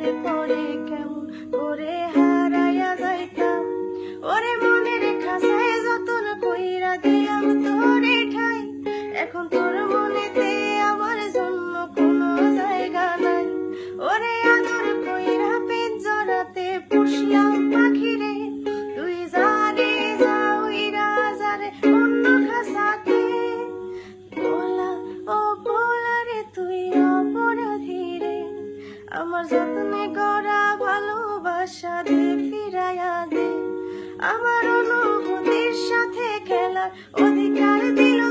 গেলে পরে কেমন করে হারাইয়া যাইতাম। ওরে মনের খাঁচায় যতন কইরা দিলাম তোরে ঠাই, এখন তোর মনেতে আমার জন্য কোনো জায়গা নাই। ওরে আদর কইরা পিঞ্জরাতে পুষলাম পাখিরে, তুই জানে যা উইরা যারে অন্য খাঁচাতে। বলা ও বলা রে তুই অপরাধী রে, আমার যত্নে গড়া ভালোবাসা দে ফিরাইয়া দে। আমার অনুভূতির সাথে খেলার অধিকার দিল